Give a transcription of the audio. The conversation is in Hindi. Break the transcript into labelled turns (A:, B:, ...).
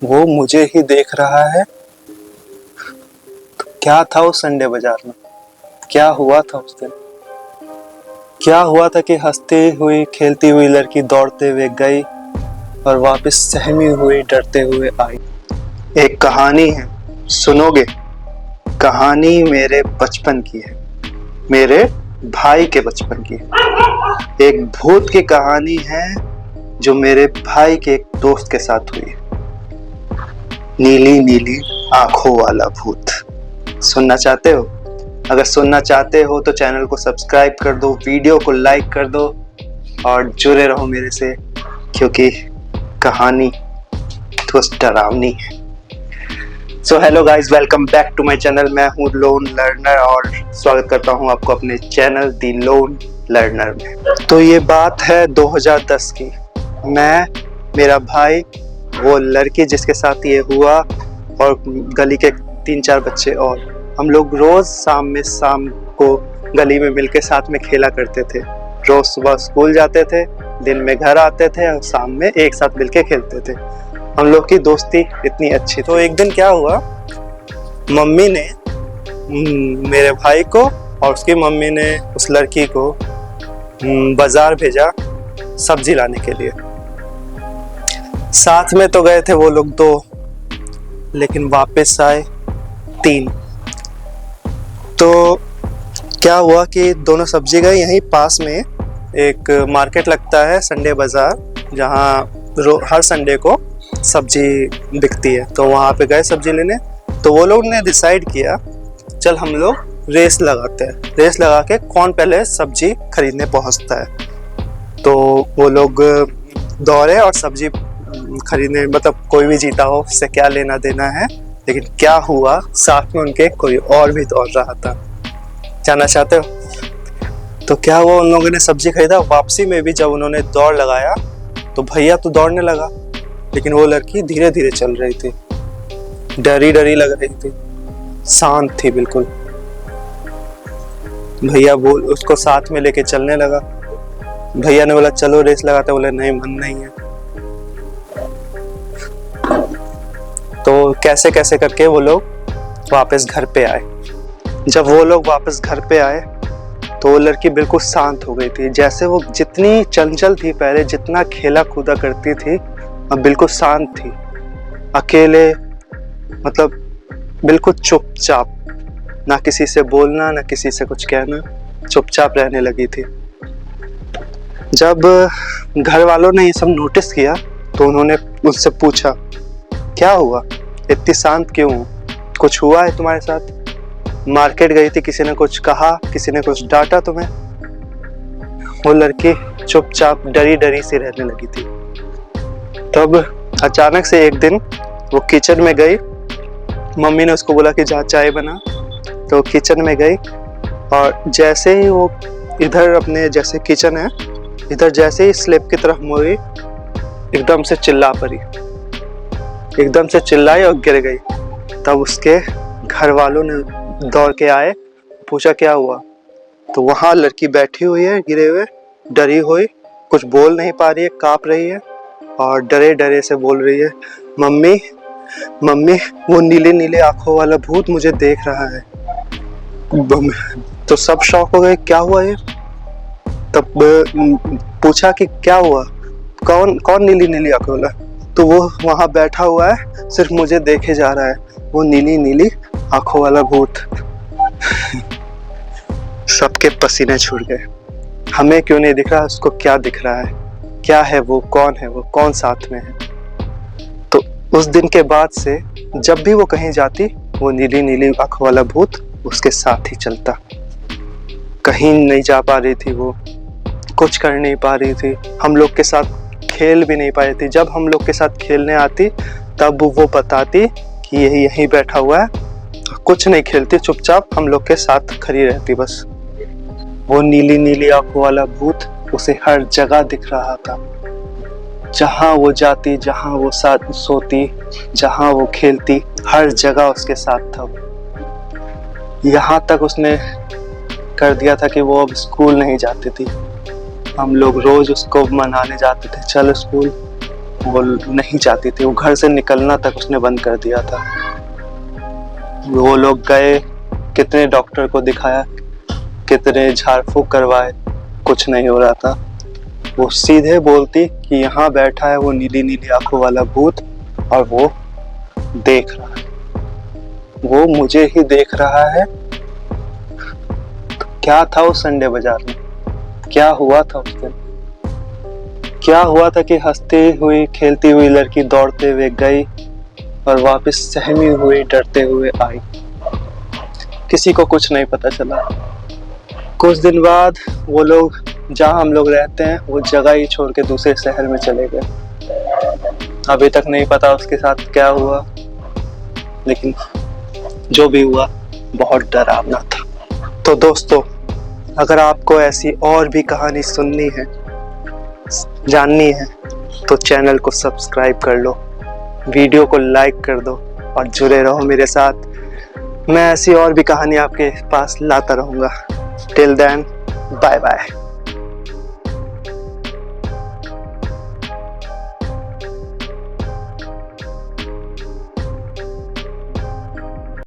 A: वो मुझे ही देख रहा है। तो क्या था उस संडे बाजार में? क्या हुआ था उस दिन? क्या हुआ था कि हंसती हुई खेलती हुई लड़की दौड़ते हुए गई और वापस सहमी हुई डरते हुए आई। एक कहानी है, सुनोगे? कहानी मेरे बचपन की है, मेरे भाई के बचपन की है। एक भूत की कहानी है जो मेरे भाई के एक दोस्त के साथ हुई है। नीली नीली आंखों वाला भूत। सुनना चाहते हो? अगर सुनना चाहते हो तो चैनल को सब्सक्राइब कर दो, वीडियो को लाइक कर दो और जुड़े रहो मेरे से, क्योंकि कहानी थोड़ी डरावनी है। So hello guys, welcome back to my channel. मैं हूँ लोन लर्नर और स्वागत करता हूँ आपको अपने चैनल दी लोन लर्नर में। तो ये बात है 2010 की। मैं, मेरा भाई, वो लड़की जिसके साथ ये हुआ और गली के 3-4 बच्चे और हम लोग रोज शाम को गली में मिलके साथ में खेला करते थे। रोज सुबह स्कूल जाते थे, दिन में घर आते थे और शाम में एक साथ मिलके खेलते थे। हम लोग की दोस्ती इतनी अच्छी। तो एक दिन क्या हुआ, मम्मी ने मेरे भाई को और उसकी मम्मी ने उस लड़की को बाजार भेजा सब्जी लाने के लिए। साथ में तो गए थे वो लोग 2, लेकिन वापस आए 3। तो क्या हुआ कि दोनों सब्जी गए। यहीं पास में एक मार्केट लगता है, संडे बाजार, जहाँ हर संडे को सब्जी बिकती है। तो वहाँ पे गए सब्जी लेने। तो वो लोग ने डिसाइड किया, चल हम लोग रेस लगाते हैं, रेस लगा के कौन पहले सब्जी खरीदने पहुँचता है। तो वो लोग दौड़े और सब्जी खरीदने, मतलब कोई भी जीता हो उससे क्या लेना देना है। लेकिन क्या हुआ, साथ में उनके कोई और भी दौड़ रहा था। जानना चाहते हो? तो क्या हुआ, उन लोगों ने सब्जी खरीदा। वापसी में भी जब उन्होंने दौड़ लगाया तो भैया तो दौड़ने लगा, लेकिन वो लड़की धीरे धीरे चल रही थी, डरी डरी लग रही थी, शांत थी बिल्कुल। भैया उसको साथ में लेके चलने लगा। भैया ने बोला चलो रेस लगाते, बोले नहीं मन नहीं है। तो कैसे कैसे करके वो लोग वापस घर पे आए। जब वो लोग वापस घर पे आए तो वो लड़की बिल्कुल शांत हो गई थी। जैसे वो जितनी चंचल थी पहले, जितना खेला कूदा करती थी, अब बिल्कुल शांत थी, अकेले, मतलब बिल्कुल चुपचाप, ना किसी से बोलना ना किसी से कुछ कहना, चुपचाप रहने लगी थी। जब घर वालों ने ये सब नोटिस किया तो उन्होंने उससे पूछा, क्या हुआ, इतनी शांत क्यों हो? कुछ हुआ है तुम्हारे साथ? मार्केट गई थी, किसी ने कुछ कहा, किसी ने कुछ डांटा तुम्हें? वो लड़की चुपचाप डरी डरी सी रहने लगी थी। तब अचानक से एक दिन वो किचन में गई। मम्मी ने उसको बोला कि जा चाय बना। तो किचन में गई और जैसे ही वो इधर, अपने जैसे किचन है इधर, जैसे ही स्लैब की तरफ मुड़ी, एकदम से चिल्ला पड़ी, एकदम से चिल्लाई और गिर गई। तब उसके घर वालों ने दौड़ के आए, पूछा क्या हुआ। तो वहां लड़की बैठी हुई है गिरे हुए, डरी हुई, कुछ बोल नहीं पा रही है, कांप रही है और डरे डरे से बोल रही है, मम्मी मम्मी वो नीले नीले आंखों वाला भूत मुझे देख रहा है। तो सब शॉक हो गए, क्या हुआ ये? तब पूछा कि क्या हुआ, कौन कौन नीली नीली आंखों वाला? तो वो वहां बैठा हुआ है, सिर्फ मुझे देखे जा रहा है, वो नीली नीली आंखों वाला भूत। सबके पसीने छूट गए। हमें क्यों नहीं दिख रहा, उसको क्या दिख रहा है? क्या है वो, कौन है वो, कौन साथ में है? तो उस दिन के बाद से जब भी वो कहीं जाती, वो नीली नीली आंखों वाला भूत उसके साथ ही चलता। कहीं नहीं जा पा रही थी वो, कुछ कर नहीं पा रही थी, हम लोग के साथ खेल भी नहीं पा रही थी। जब हम लोग के साथ खेलने आती तब वो बताती कि यही यहीं बैठा हुआ है, कुछ नहीं खेलती, चुपचाप हम लोग के साथ खड़ी रहती बस। वो नीली नीली आंखों वाला भूत उसे हर जगह दिख रहा था। जहां वो जाती, जहां वो साथ सोती, जहां वो खेलती, हर जगह उसके साथ था। यहाँ तक उसने कर दिया था कि वो अब स्कूल नहीं जाती थी। हम लोग रोज उसको मनाने जाते थे, चल स्कूल, वो नहीं चाहती थी, वो घर से निकलना तक उसने बंद कर दिया था। वो लोग गए, कितने डॉक्टर को दिखाया, कितने झाड़ फूक करवाए, कुछ नहीं हो रहा था। वो सीधे बोलती कि यहाँ बैठा है वो नीली नीली आंखों वाला भूत और वो देख रहा है, वो मुझे ही देख रहा है। तो क्या था उस संडे बाजार में, क्या हुआ था उस दिन? क्या हुआ था कि हंसती हुई खेलती हुई लड़की दौड़ते हुए गई और वापस सहमी हुई डरते हुए आई? किसी को कुछ नहीं पता चला। कुछ दिन बाद वो लोग जहाँ हम लोग रहते हैं वो जगह ही छोड़ के दूसरे शहर में चले गए। अभी तक नहीं पता उसके साथ क्या हुआ, लेकिन जो भी हुआ बहुत डरावना था। तो दोस्तों, अगर आपको ऐसी और भी कहानी सुननी है, जाननी है, तो चैनल को सब्सक्राइब कर लो, वीडियो को लाइक कर दो और जुड़े रहो मेरे साथ। मैं ऐसी और भी कहानी आपके पास लाता रहूँगा। Till then, bye bye.